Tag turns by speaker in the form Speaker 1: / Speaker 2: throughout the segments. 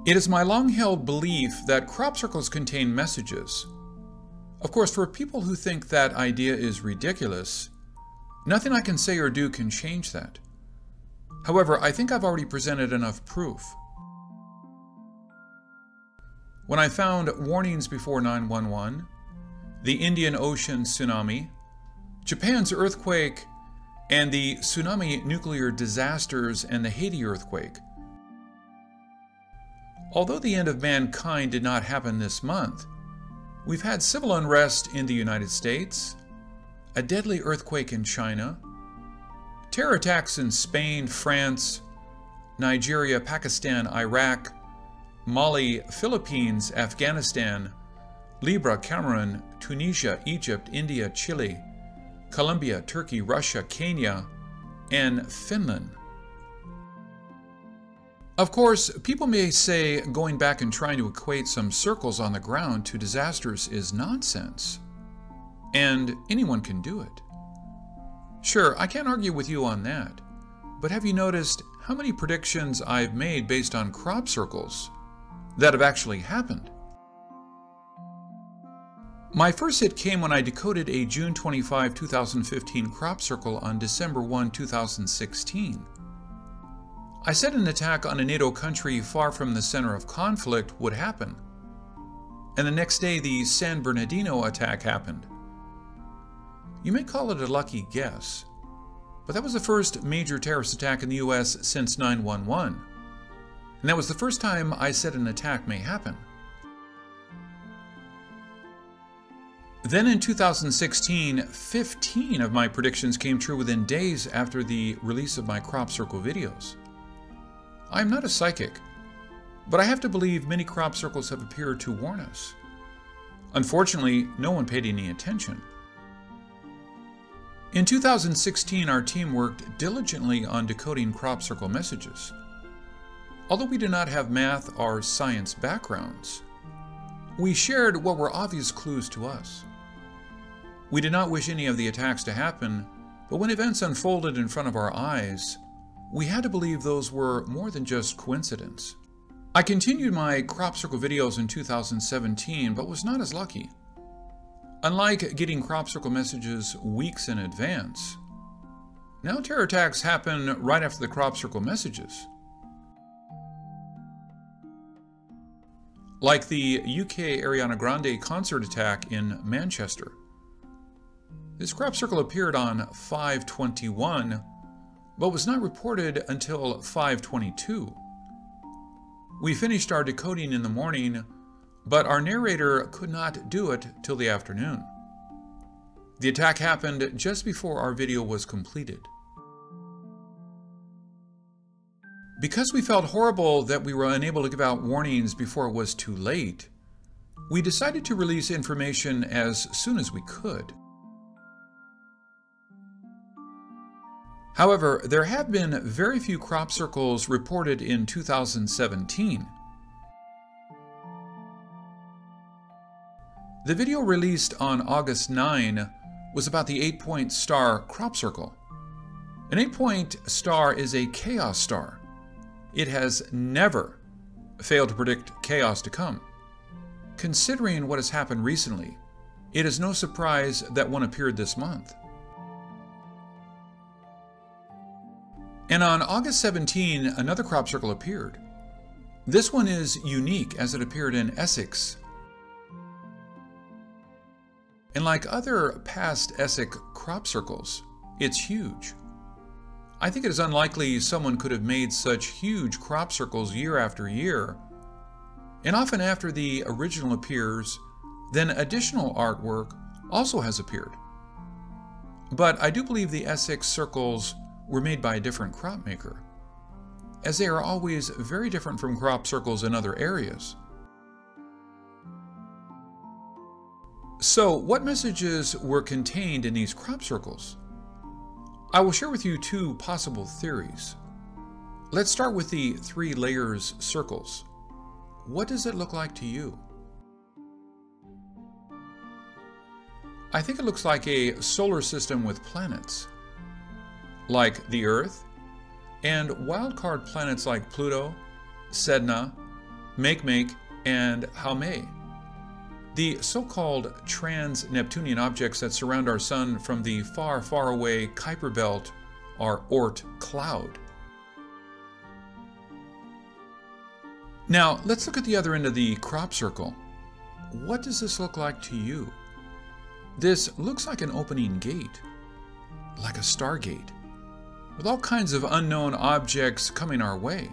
Speaker 1: It is my long-held belief that crop circles contain messages. Of course, for people who think that idea is ridiculous, nothing I can say or do can change that. However, I think I've already presented enough proof. When I found warnings before 911, the Indian Ocean tsunami, Japan's earthquake, and the tsunami nuclear disasters and the Haiti earthquake. Although the end of mankind did not happen this month, we've had civil unrest in the United States, a deadly earthquake in China, terror attacks in Spain, France, Nigeria, Pakistan, Iraq, Mali, Philippines, Afghanistan, Libya, Cameroon, Tunisia, Egypt, India, Chile, Colombia, Turkey, Russia, Kenya, and Finland. Of course, people may say going back and trying to equate some circles on the ground to disasters is nonsense, and anyone can do it. Sure, I can't argue with you on that, but have you noticed how many predictions I've made based on crop circles that have actually happened? My first hit came when I decoded a June 25, 2015 crop circle on December 1, 2016. I said an attack on a NATO country far from the center of conflict would happen, and the next day the San Bernardino attack happened. You may call it a lucky guess, but that was the first major terrorist attack in the US since 9/11, and that was the first time I said an attack may happen. Then in 2016, 15 of my predictions came true within days after the release of my crop circle videos. I'm not a psychic, but I have to believe many crop circles have appeared to warn us. Unfortunately, no one paid any attention. In 2016, our team worked diligently on decoding crop circle messages. Although we do not have math or science backgrounds, we shared what were obvious clues to us. We did not wish any of the attacks to happen, but when events unfolded in front of our eyes, we had to believe those were more than just coincidence. I continued my crop circle videos in 2017, but was not as lucky. Unlike getting crop circle messages weeks in advance, now terror attacks happen right after the crop circle messages. Like the UK Ariana Grande concert attack in Manchester. This crop circle appeared on 5/21, but was not reported until 5/22. We finished our decoding in the morning, but our narrator could not do it till the afternoon. The attack happened just before our video was completed. Because we felt horrible that we were unable to give out warnings before it was too late, we decided to release information as soon as we could. However, there have been very few crop circles reported in 2017. The video released on August 9 was about the 8-point star crop circle. An 8-point star is a chaos star. It has never failed to predict chaos to come. Considering what has happened recently, it is no surprise that one appeared this month. And on August 17, another crop circle appeared. This one is unique as it appeared in Essex. And like other past Essex crop circles, it's huge. I think it is unlikely someone could have made such huge crop circles year after year. And often after the original appears, then additional artwork also has appeared. But I do believe the Essex circles were made by a different crop maker, as they are always very different from crop circles in other areas. So, what messages were contained in these crop circles? I will share with you two possible theories. Let's start with the 3 layers circles. What does it look like to you? I think it looks like a solar system with planets, like the Earth, and wildcard planets like Pluto, Sedna, make, and how may. The so-called trans-Neptunian objects that surround our Sun from the far, far away Kuiper Belt are Oort cloud. Now, let's look at the other end of the crop circle. What does this look like to you? This looks like an opening gate, like a stargate, with all kinds of unknown objects coming our way.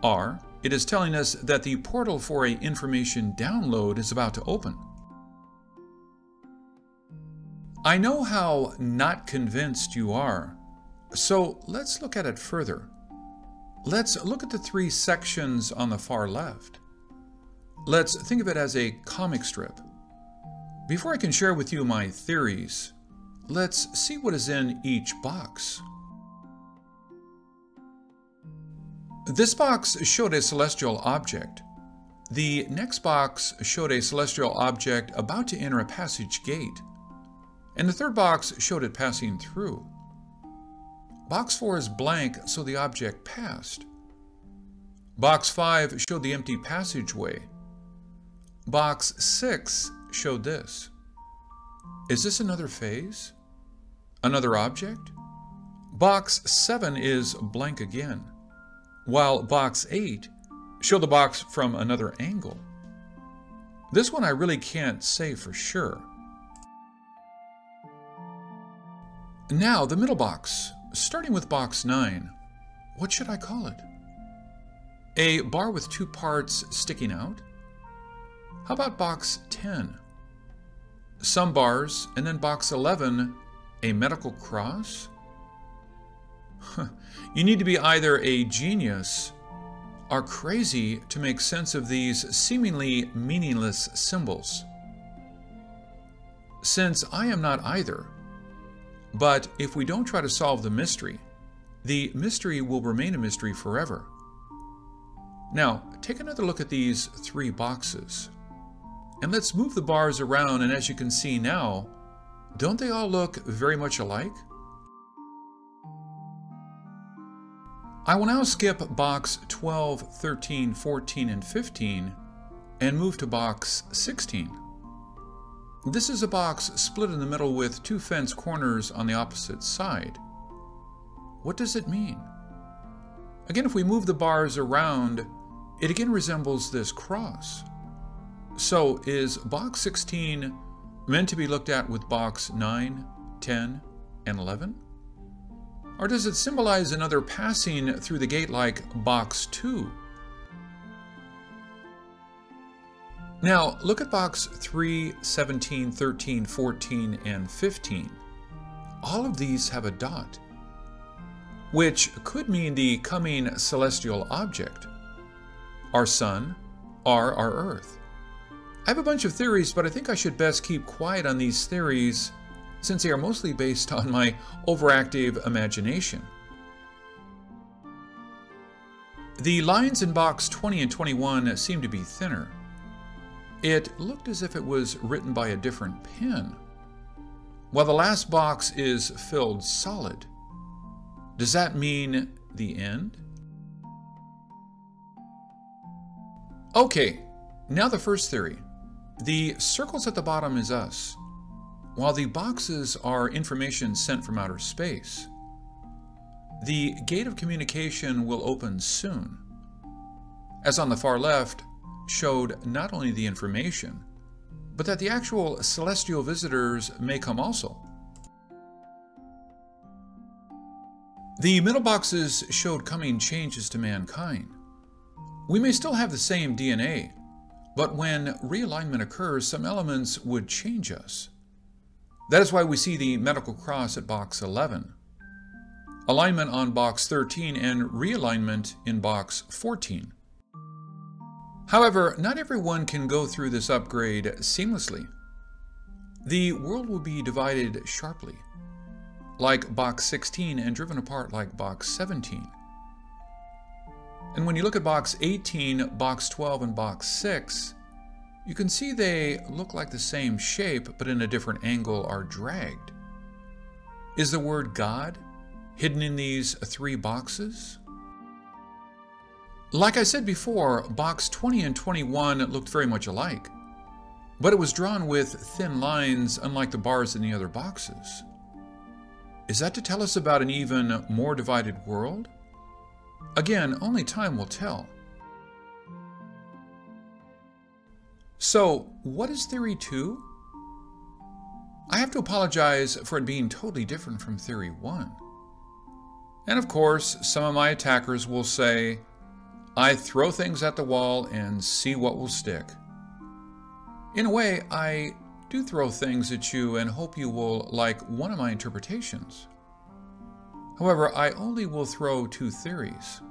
Speaker 1: Or, it is telling us that the portal for an information download is about to open. I know how not convinced you are, so let's look at it further. Let's look at the three sections on the far left. Let's think of it as a comic strip. Before I can share with you my theories, let's see what is in each box. This box showed a celestial object. The next box showed a celestial object about to enter a passage gate. And the third box showed it passing through. Box 4 is blank, so the object passed. Box 5 showed the empty passageway. Box 6 showed this. Is this another phase? Another object? Box 7 is blank again, while box 8 showed the box from another angle. This one I really can't say for sure. Now the middle box, starting with box 9. What should I call it? A bar with two parts sticking out? How about box 10? Some bars, and then box 11, a medical cross? You need to be either a genius or crazy to make sense of these seemingly meaningless symbols. Since I am not either, but if we don't try to solve the mystery will remain a mystery forever. Now, take another look at these three boxes. And let's move the bars around, and as you can see now, don't they all look very much alike? I will now skip box 12, 13, 14, and 15 and move to box 16. This is a box split in the middle with two fence corners on the opposite side. What does it mean? Again, if we move the bars around, it again resembles this cross. So is box 16 meant to be looked at with box 9, 10, and 11? Or does it symbolize another passing through the gate like box 2? Now, look at box 3, 17, 13, 14, and 15. All of these have a dot, which could mean the coming celestial object, our Sun, or our Earth. I have a bunch of theories, but I think I should best keep quiet on these theories since they are mostly based on my overactive imagination. The lines in box 20 and 21 seem to be thinner. It looked as if it was written by a different pen, while the last box is filled solid. Does that mean the end? Okay, now the first theory. The circles at the bottom is us, while the boxes are information sent from outer space. The gate of communication will open soon, as on the far left showed not only the information, but that the actual celestial visitors may come also. The middle boxes showed coming changes to mankind. We may still have the same DNA, but when realignment occurs, some elements would change us. That is why we see the medical cross at box 11, alignment on box 13, and realignment in box 14. However, not everyone can go through this upgrade seamlessly. The world will be divided sharply, like box 16, and driven apart like box 17. And when you look at box 18, box 12, and box 6, you can see they look like the same shape, but in a different angle are dragged. Is the word God hidden in these three boxes? Like I said before, box 20 and 21 looked very much alike, but it was drawn with thin lines unlike the bars in the other boxes. Is that to tell us about an even more divided world? Again, only time will tell. So, what is Theory 2? I have to apologize for it being totally different from Theory 1. And of course, some of my attackers will say, I throw things at the wall and see what will stick. In a way, I do throw things at you and hope you will like one of my interpretations. However, I only will throw 2 theories.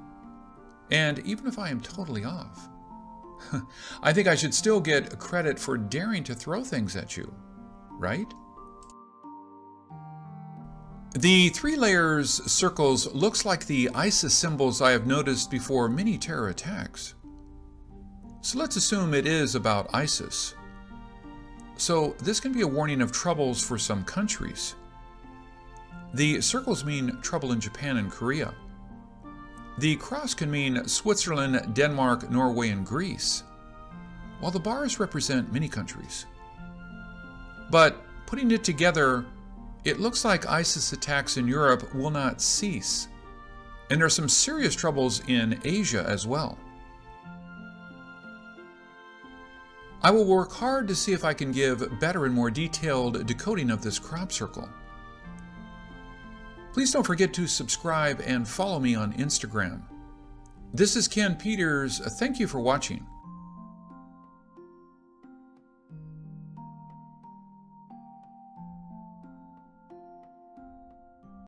Speaker 1: And even if I am totally off, I think I should still get credit for daring to throw things at you, right? The 3 layers circles looks like the ISIS symbols I have noticed before many terror attacks. So let's assume it is about ISIS. So this can be a warning of troubles for some countries. The circles mean trouble in Japan and Korea. The cross can mean Switzerland, Denmark, Norway, and Greece, while the bars represent many countries. But putting it together, it looks like ISIS attacks in Europe will not cease, and there are some serious troubles in Asia as well. I will work hard to see if I can give better and more detailed decoding of this crop circle. Please don't forget to subscribe and follow me on Instagram. This is Ken Peters. Thank you for watching.